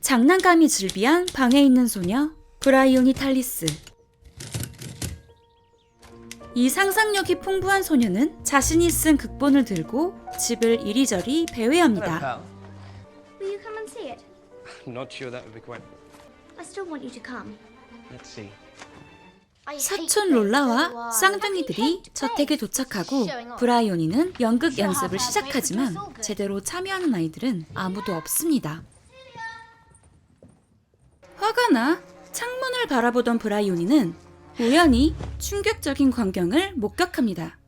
장난감이 즐비한 방에 있는 소녀 브라이오니 탈리스. 이 상상력이 풍부한 소녀는 자신이 쓴 극본을 들고 집을 이리저리 배회합니다. Will you come and see it? Not sure that would be quite. I still want you to come. Let's see. 사촌 롤라와 쌍둥이들이 저택에 도착하고 브라이오니는 연극 연습을 시작하지만 제대로 참여하는 아이들은 아무도 없습니다. 화가 나 창문을 바라보던 브라이오니는 우연히 충격적인 광경을 목격합니다.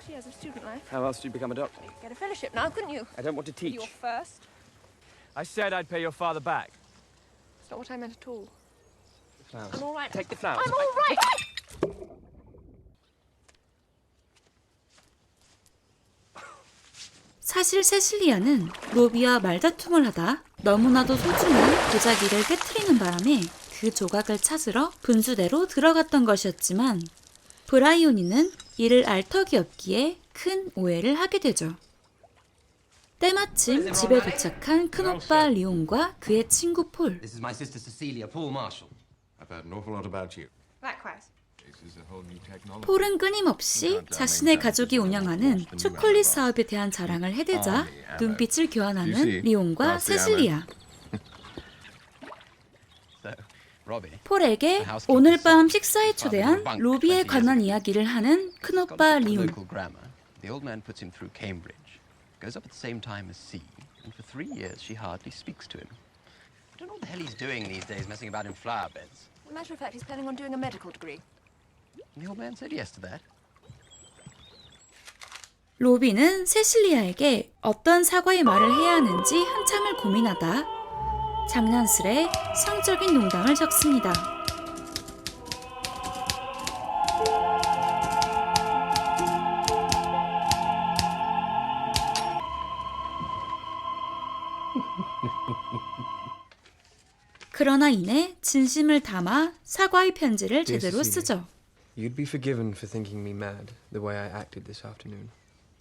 Years of student life. How else do you become a doctor? Get a fellowship now, couldn't you? I don't want to teach. You're first. I said I'd pay your father back. That's not what I meant at all. The flowers. I'm all right. Take the flowers. I'm all right. 사실 세실리아는 로비와 말다툼을 하다 너무나도 소중한 도자기를 깨트리는 바람에 그 조각을 찾으러 분수대로 들어갔던 것이었지만 브라이오니는 이를 알 턱이 없기에 큰 오해를 하게 되죠. 때마침 집에 도착한 큰오빠 리온과 그의 친구 폴. This is my sister Cecilia, Paul Marshall. I've heard an awful lot about you. Likewise. This is a whole new technology. 폴은 끊임없이 자신의 가족이 운영하는 초콜릿 사업에 대한 자랑을 해대자 눈빛을 교환하는 리온과 세실리아. Robbie. 폴에게 오늘 밤 식사에 초대한 로비에 관한 이야기를 하는 큰오빠 리온. Local grammar. The old man puts him through Cambridge. Goes up at the same time as C. And for 3 years she hardly speaks to him. I don't know what the hell he's doing these days, messing about in flower beds. As a matter of fact, he's planning on doing a medical degree. And the old man said yes to that. 로비는 세실리아에게 어떤 사과의 말을 해야 하는지 한참을 고민하다 장난스레 성적인 농담을 적습니다. 그러나 이내 진심을 담아 사과의 편지를 제대로 쓰죠. You'd be forgiven for thinking me mad the way I acted this afternoon.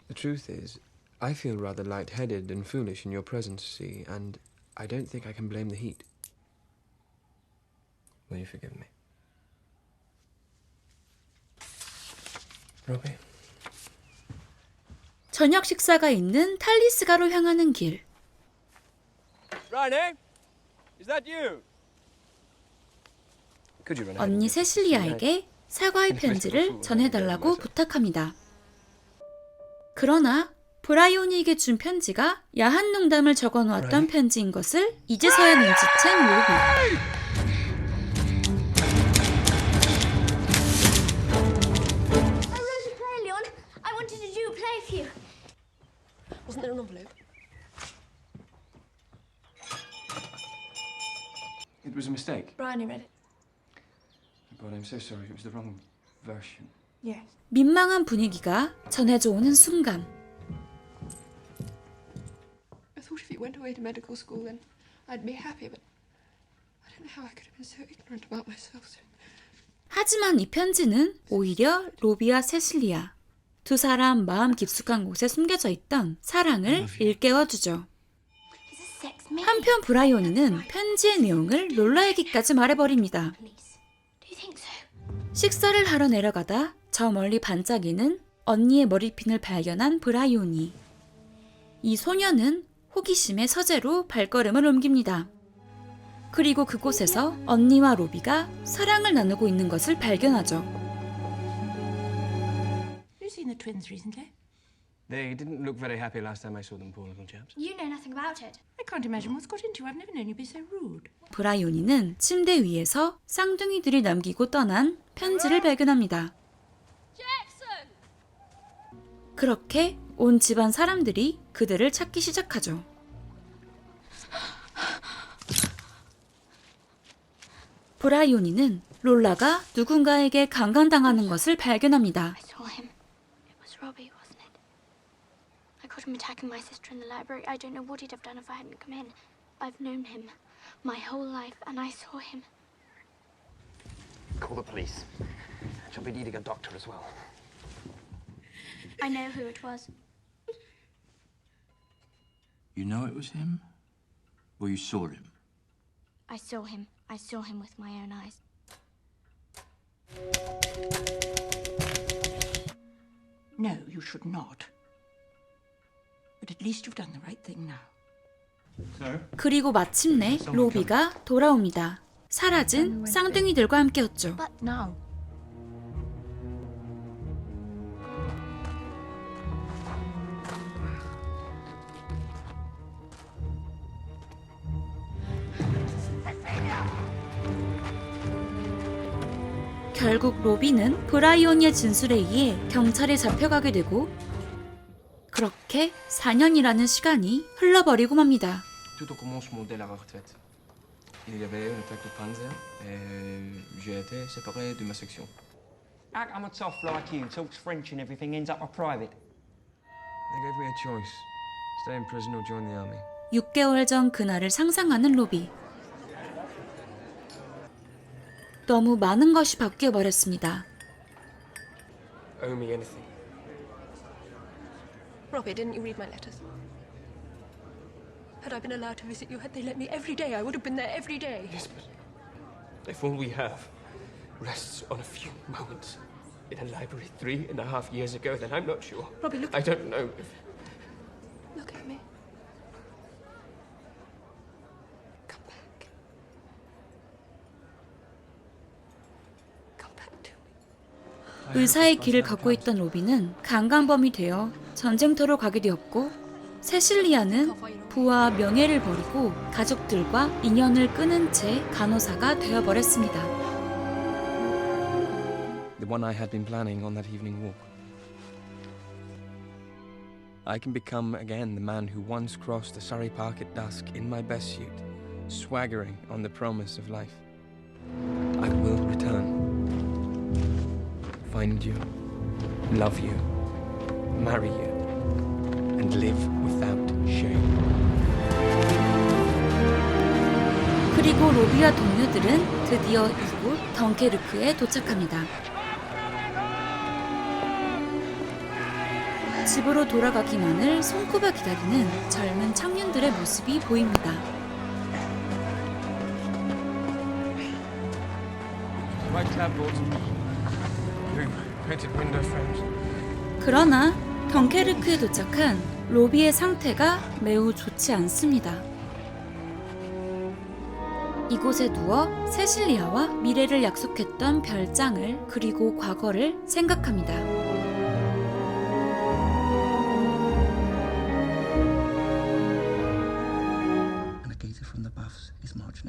The truth is, I feel rather light-headed and foolish in your presence, see, and I don't think I can blame the heat. Will you forgive me? Robbie? 저녁 식사가 있는 탈리스가로 향하는 길. Riley, is that you? Could you run ahead? 언니 세실리아에게 사과의 편지를 전해달라고 부탁합니다. 그러나 브라이오니에게 준 편지가 야한 농담을 적어놓았던 편지인 것을 이제서야 눈치챈 로비. I wrote a play, Leon. I wanted to do a play for you. Wasn't there an envelope? It was a mistake. Bryony read it. But I'm so sorry, it was the wrong version. Yes. 민망한 분위기가 전해져 오는 순간 I thought if you went away to medical school, then I'd be happy, but I don't know how I could have been so ignorant about myself. 하지만 이 편지는 오히려 로비와 세실리아 두 사람 마음 깊숙한 곳에 숨겨져 있던 사랑을 일깨워주죠. He's a sex man. 한편 브라이오니는 편지의 내용을 롤라에게까지 말해버립니다. Do you think so? 식사를 하러 내려가다 저 멀리 반짝이는 언니의 머리핀을 발견한 브라이오니. 이 소녀는 호기심의 서재로 발걸음을 옮깁니다. 그리고 그곳에서 언니와 로비가 사랑을 나누고 있는 것을 발견하죠. Have you seen the twins recently? They didn't look very happy last time I saw them, poor little chaps. You know nothing about it. I can't imagine what's got into you. I've never known you be so rude. 브라이오니는 침대 위에서 쌍둥이들이 남기고 떠난 편지를 발견합니다. 그렇게 온 집안 사람들이 그들을 찾기 시작하죠. 브라이오니는 롤라가 누군가에게 강간당하는 것을 발견합니다. I saw him. It was Robbie, wasn't it? I caught him attacking my sister in the library. I don't know what he'd have done if I hadn't come in. I've known him my whole life, and I saw him. Call the police. She'll be needing a doctor as well. I know who it was. You know it was him? Or you saw him? I saw him. I saw him with my own eyes. No, you should not. But at least you've done the right thing now. 그리고 마침내 로비가 돌아옵니다. 사라진 쌍둥이들과 함께였죠. But now. 결국 로비는 브라이오니의 진술에 의해 경찰에 잡혀가게 되고 그렇게 4년이라는 시간이 흘러버리고 맙니다. Tout au commencement de la retraite, il y avait une attaque de Panzer et j'ai été séparé de ma section. How come a tough like you talks French and everything ends up a private? They gave me a choice: stay in prison or join the army. 6개월 전 그날을 상상하는 로비. 너무 많은 것이 바뀌어버렸습니다. Owe me anything. Robbie, didn't you read my letters? Had I been allowed to visit you, had they let me every day, I would have been there every day. Yes, but if all we have rests on a few moments in a library 3.5 years ago, then I'm not sure. Robbie, look. I don't know if... Look at me. Come back. Come back to me. 의사의 길을 걷고 있던 로비는 강간범이 되어 전쟁터로 가게 되었고 세실리아는 부와 명예를 버리고 가족들과 인연을 끊은 채 간호사가 되어버렸습니다. The one I had been planning on that evening walk. I can become again the man who once crossed the Surrey Park at dusk in my best suit, swaggering on the promise of life. I will return. Find you, love you, marry you, and live without shame. 그리고 로비와 동료들은 드디어 이곳 덩케르크에 도착합니다. 집으로 돌아가기만을 손꼽아 기다리는 젊은 청년들의 모습이 보입니다. White clapboards, blue painted window frames. 그러나 덩케르크에 도착한 로비의 상태가 매우 좋지 않습니다. 이곳에 누워 세실리아와 미래를 약속했던 별장을 그리고 과거를 생각합니다.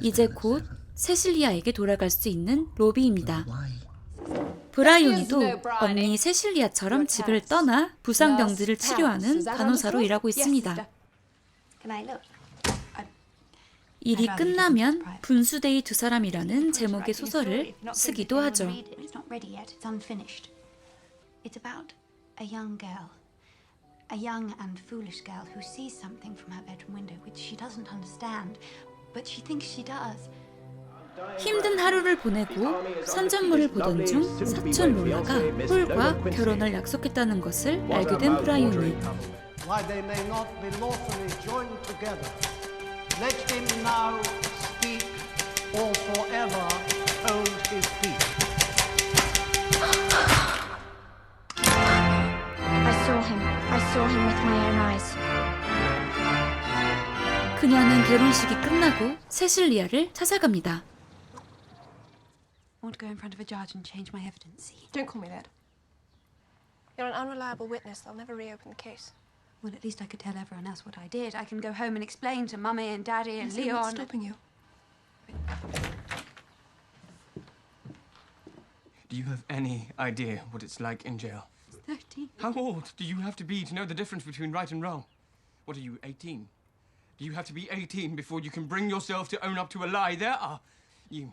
이제 곧 세실리아에게 돌아갈 수 있는 로비입니다. 브라이온이도 언니 세실리아처럼 집을 떠나 부상병들을 치료하는 간호사로 일하고 있습니다. 일이 끝나면 분수대의 두 사람이라는 제목의 소설을 쓰기도 하죠. It's about a young girl. A young and foolish girl who sees something from her bedroom window which she doesn't understand, but she thinks she does. 힘든 하루를 보내고 선전물을 보던 중 사촌 롤라가 폴과 결혼을 약속했다는 것을 알게 된 브라이온이 Why they may not be lawfully joined together. Let him now speak or forever hold his peace. I saw him with my own eyes. 그녀는 결혼식이 끝나고 세실리아를 찾아갑니다. I want to go in front of a judge and change my evidence. See? Don't call me that. You're an unreliable witness. They'll never reopen the case. Well, at least I could tell everyone else what I did. I can go home and explain to Mummy and Daddy and Leon. Leon. What's stopping you? Do you have any idea what it's like in jail? 13. How old do you have to be to know the difference between right and wrong? What are you, 18? Do you have to be 18 before you can bring yourself to own up to a lie? There are... You...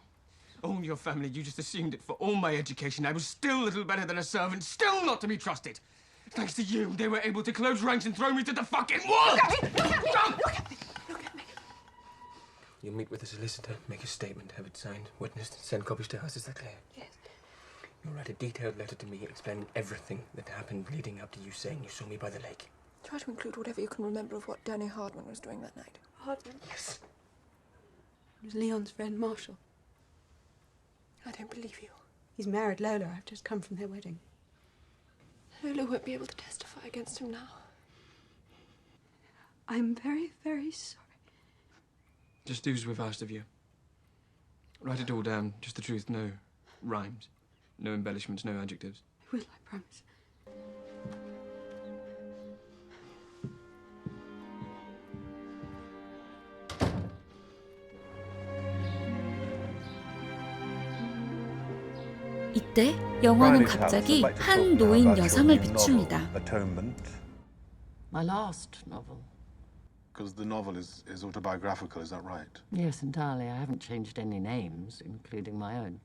All your family, you just assumed it for all my education. I was still little better than a servant, still not to be trusted. Thanks to you, they were able to close ranks and throw me to the fucking wall! Look at me! Look at me! Look at me! Look at me! You'll meet with the solicitor, make a statement, have it signed, witnessed, send copies to us, is that clear? Yes. You'll write a detailed letter to me explaining everything that happened leading up to you saying you saw me by the lake. Try to include whatever you can remember of what Danny Hardman was doing that night. Hardman? Yes. It was Leon's friend, Marshall. I don't believe you. He's married Lola. I've just come from their wedding. Lola won't be able to testify against him now. I'm very, very sorry. Just do as we've asked of you. Write it all down, just the truth, no rhymes, no embellishments, no adjectives. I will, I promise. 이때 영화는 갑자기 한 노인 여성을 비춥니다. Atonement. My last novel. Because the novel is autobiographical, is that right? Yes, entirely. I haven't changed any names, including my own.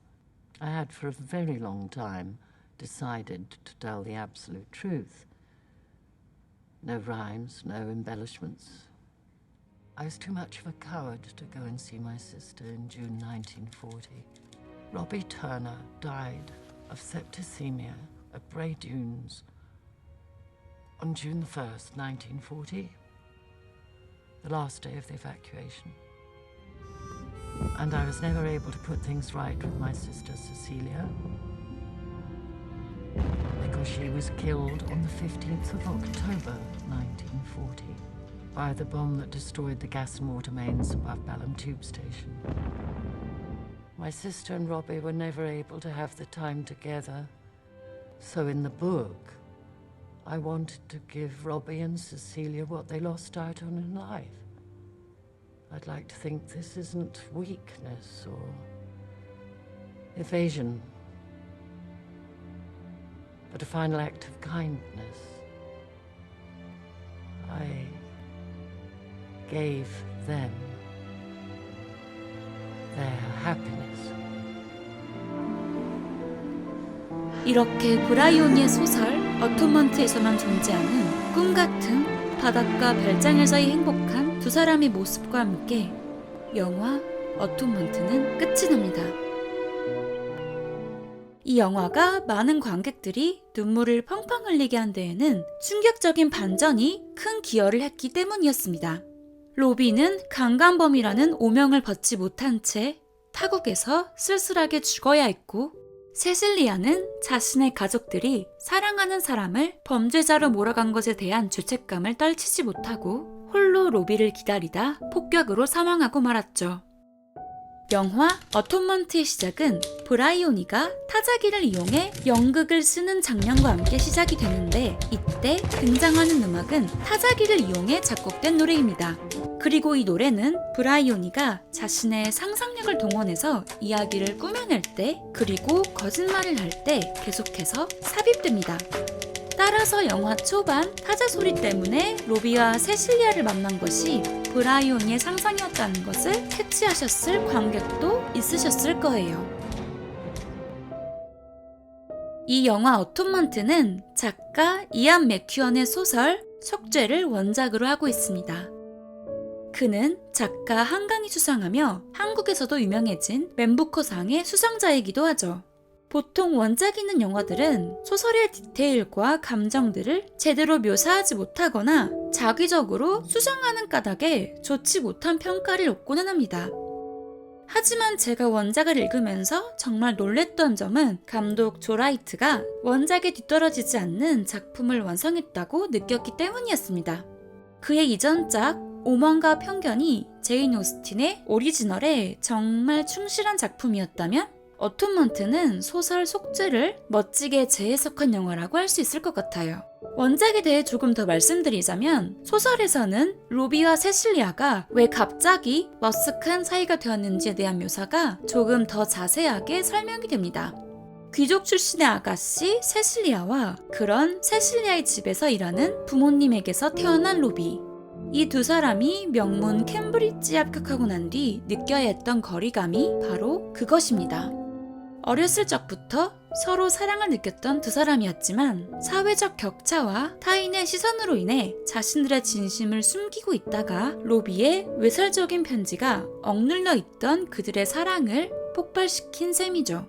I had, for a very long time, decided to tell the absolute truth. No rhymes, no embellishments. I was too much of a coward to go and see my sister in June 1940. Robbie Turner died of septicemia at Bray Dunes on June the 1st, 1940, the last day of the evacuation. And I was never able to put things right with my sister Cecilia because she was killed on the 15th of October, 1940, by the bomb that destroyed the gas and water mains above Balham Tube Station. My sister and Robbie were never able to have the time together. So in the book, I wanted to give Robbie and Cecilia what they lost out on in life. I'd like to think this isn't weakness or evasion, but a final act of kindness. I gave them their happiness. 이렇게 브라이오니의 소설 어토먼트에서만 존재하는 꿈같은 바닷가 별장에서의 행복한 두 사람의 모습과 함께 영화 어토먼트는 끝이 납니다. 이 영화가 많은 관객들이 눈물을 펑펑 흘리게 한 데에는 충격적인 반전이 큰 기여를 했기 때문이었습니다. 로비는 강간범이라는 오명을 벗지 못한 채 타국에서 쓸쓸하게 죽어야 했고, 세실리아는 자신의 가족들이 사랑하는 사람을 범죄자로 몰아간 것에 대한 죄책감을 떨치지 못하고 홀로 로비를 기다리다 폭격으로 사망하고 말았죠. 영화 어토먼트의 시작은 브라이오니가 타자기를 이용해 연극을 쓰는 장면과 함께 시작이 되는데, 이때 등장하는 음악은 타자기를 이용해 작곡된 노래입니다. 그리고 이 노래는 브라이오니가 자신의 상상력을 동원해서 이야기를 꾸며낼 때, 그리고 거짓말을 할 때 계속해서 삽입됩니다. 따라서 영화 초반 타자 소리 때문에 로비와 세실리아를 만난 것이 브라이오니의 상상이었다는 것을 캐치하셨을 관객도 있으셨을 거예요. 이 영화 어토먼트는 작가 이안 맥큐언의 소설 속죄를 원작으로 하고 있습니다. 그는 작가 한강이 수상하며 한국에서도 유명해진 맨부커상의 수상자이기도 하죠. 보통 원작 있는 영화들은 소설의 디테일과 감정들을 제대로 묘사하지 못하거나 자기적으로 수정하는 까닭에 좋지 못한 평가를 얻고는 합니다. 하지만 제가 원작을 읽으면서 정말 놀랬던 점은 감독 조 라이트가 원작에 뒤떨어지지 않는 작품을 완성했다고 느꼈기 때문이었습니다. 그의 이전작 오만과 편견이 제인 오스틴의 오리지널에 정말 충실한 작품이었다면, 어토먼트는 소설 속죄를 멋지게 재해석한 영화라고 할 수 있을 것 같아요. 원작에 대해 조금 더 말씀드리자면, 소설에서는 로비와 세실리아가 왜 갑자기 머쓱한 사이가 되었는지에 대한 묘사가 조금 더 자세하게 설명이 됩니다. 귀족 출신의 아가씨 세실리아와 그런 세실리아의 집에서 일하는 부모님에게서 태어난 로비, 이 두 사람이 명문 캠브리지에 합격하고 난 뒤 느껴야 했던 거리감이 바로 그것입니다. 어렸을 적부터 서로 사랑을 느꼈던 두 사람이었지만 사회적 격차와 타인의 시선으로 인해 자신들의 진심을 숨기고 있다가 로비의 외설적인 편지가 억눌려 있던 그들의 사랑을 폭발시킨 셈이죠.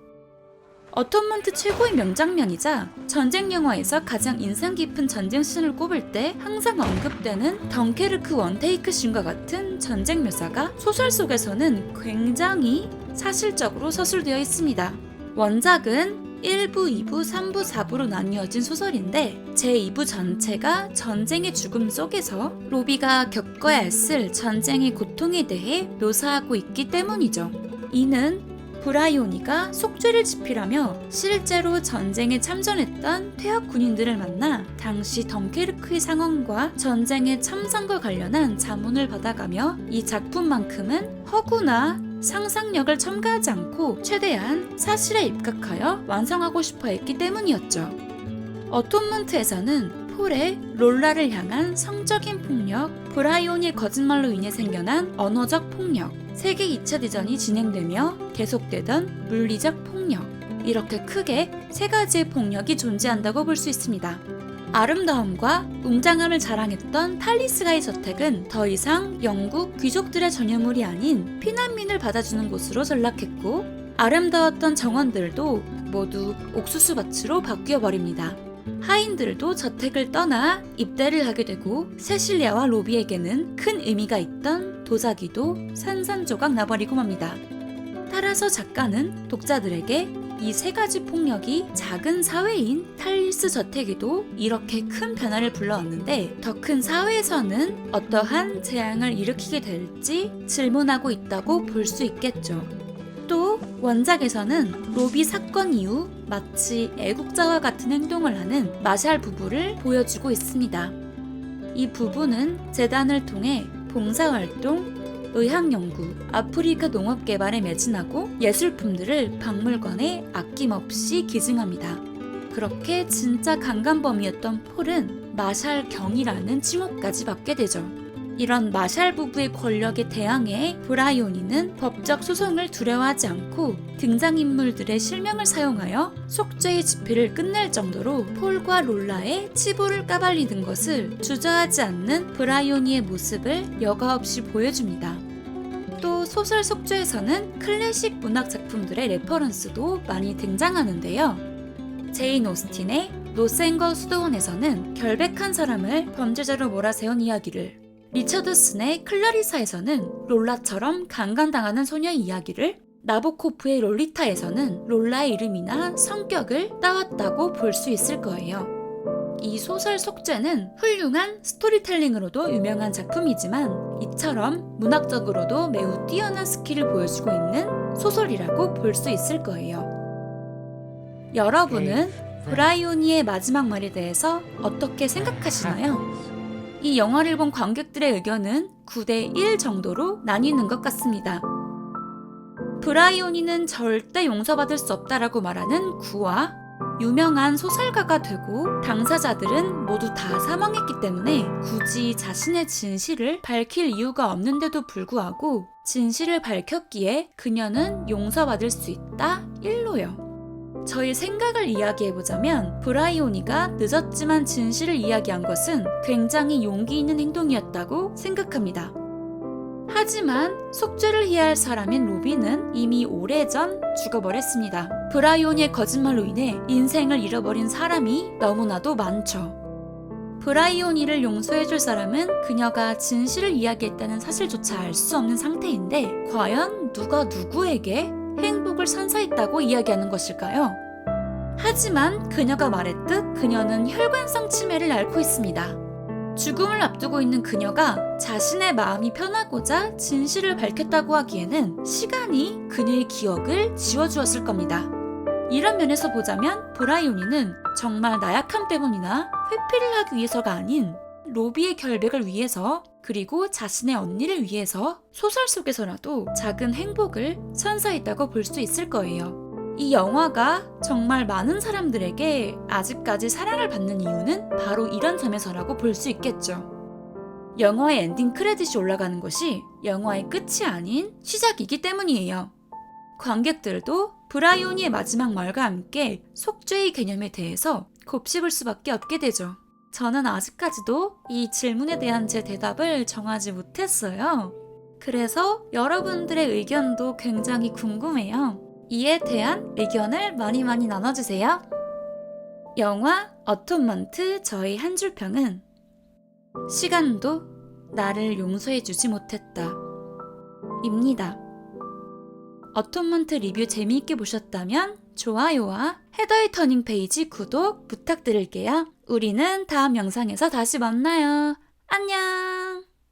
어톤먼트 최고의 명장면이자 전쟁 영화에서 가장 인상 깊은 전쟁 씬을 꼽을 때 항상 언급되는 덩케르크 원테이크 씬과 같은 전쟁 묘사가 소설 속에서는 굉장히 사실적으로 서술되어 있습니다. 원작은 1부, 2부, 3부, 4부로 나뉘어진 소설인데 제2부 전체가 전쟁의 죽음 속에서 로비가 겪어야 했을 전쟁의 고통에 대해 묘사하고 있기 때문이죠. 이는 브라이오니가 속죄를 집필하며 실제로 전쟁에 참전했던 퇴역 군인들을 만나 당시 덩케르크의 상황과 전쟁의 참상과 관련한 자문을 받아가며 이 작품만큼은 허구나 상상력을 첨가하지 않고 최대한 사실에 입각하여 완성하고 싶어 했기 때문이었죠. 어톤먼트에서는 폴의 롤라를 향한 성적인 폭력, 브라이오니의 거짓말로 인해 생겨난 언어적 폭력, 세계 2차 대전이 진행되며 계속되던 물리적 폭력, 이렇게 크게 세 가지의 폭력이 존재한다고 볼 수 있습니다. 아름다움과 웅장함을 자랑했던 탈리스가의 저택은 더 이상 영국 귀족들의 전유물이 아닌 피난민을 받아주는 곳으로 전락했고 아름다웠던 정원들도 모두 옥수수밭으로 바뀌어버립니다. 하인들도 저택을 떠나 입대를 하게 되고 세실리아와 로비에게는 큰 의미가 있던 도자기도 산산조각 나버리고 맙니다. 따라서 작가는 독자들에게 이 세 가지 폭력이 작은 사회인 탈리스 저택에도 이렇게 큰 변화를 불러왔는데 더 큰 사회에서는 어떠한 재앙을 일으키게 될지 질문하고 있다고 볼 수 있겠죠. 또 원작에서는 로비 사건 이후 마치 애국자와 같은 행동을 하는 마샬 부부를 보여주고 있습니다. 이 부부는 재단을 통해 봉사활동, 의학연구, 아프리카 농업개발에 매진하고 예술품들을 박물관에 아낌없이 기증합니다. 그렇게 진짜 강간범이었던 폴은 마샬 경이라는 칭호까지 받게 되죠. 이런 마샬 부부의 권력에 대항해 브라이오니는 법적 소송을 두려워하지 않고 등장인물들의 실명을 사용하여 속죄의 집필을 끝낼 정도로 폴과 롤라의 치부를 까발리는 것을 주저하지 않는 브라이오니의 모습을 여과 없이 보여줍니다. 또 소설 속죄에서는 클래식 문학 작품들의 레퍼런스도 많이 등장하는데요. 제인 오스틴의 노생거 수도원에서는 결백한 사람을 범죄자로 몰아세운 이야기를, 리처드슨의 클라리사에서는 롤라처럼 강간당하는 소녀의 이야기를, 나보코프의 롤리타에서는 롤라의 이름이나 성격을 따왔다고 볼 수 있을 거예요. 이 소설 속죄는 훌륭한 스토리텔링으로도 유명한 작품이지만 이처럼 문학적으로도 매우 뛰어난 스킬을 보여주고 있는 소설이라고 볼 수 있을 거예요. 여러분은 브라이오니의 마지막 말에 대해서 어떻게 생각하시나요? 이 영화를 본 관객들의 의견은 9대1 정도로 나뉘는 것 같습니다. 브라이오니는 절대 용서받을 수 없다라고 말하는 9와 유명한 소설가가 되고 당사자들은 모두 다 사망했기 때문에 굳이 자신의 진실을 밝힐 이유가 없는데도 불구하고 진실을 밝혔기에 그녀는 용서받을 수 있다 1로요. 저희 생각을 이야기해보자면 브라이오니가 늦었지만 진실을 이야기한 것은 굉장히 용기 있는 행동이었다고 생각합니다. 하지만 속죄를 해야 할 사람인 로비는 이미 오래전 죽어버렸습니다. 브라이오니의 거짓말로 인해 인생을 잃어버린 사람이 너무나도 많죠. 브라이오니를 용서해줄 사람은 그녀가 진실을 이야기했다는 사실조차 알 수 없는 상태인데 과연 누가 누구에게 행복을 선사했다고 이야기하는 것일까요? 하지만 그녀가 말했듯 그녀는 혈관성 치매를 앓고 있습니다. 죽음을 앞두고 있는 그녀가 자신의 마음이 편하고자 진실을 밝혔다고 하기에는 시간이 그녀의 기억을 지워주었을 겁니다. 이런 면에서 보자면 브라이오니는 정말 나약함 때문이나 회피를 하기 위해서가 아닌 로비의 결백을 위해서 그리고 자신의 언니를 위해서 소설 속에서라도 작은 행복을 선사했다고 볼 수 있을 거예요. 이 영화가 정말 많은 사람들에게 아직까지 사랑을 받는 이유는 바로 이런 점에서라고 볼 수 있겠죠. 영화의 엔딩 크레딧이 올라가는 것이 영화의 끝이 아닌 시작이기 때문이에요. 관객들도 브라이오니의 마지막 말과 함께 속죄의 개념에 대해서 곱씹을 수밖에 없게 되죠. 저는 아직까지도 이 질문에 대한 제 대답을 정하지 못했어요. 그래서 여러분들의 의견도 굉장히 궁금해요. 이에 대한 의견을 많이 나눠주세요. 영화 어톤먼트 저의 한 줄평은 시간도 나를 용서해주지 못했다 입니다. 어톤먼트 리뷰 재미있게 보셨다면 좋아요와 헤더의 터닝 페이지 구독 부탁드릴게요. 우리는 다음 영상에서 다시 만나요. 안녕!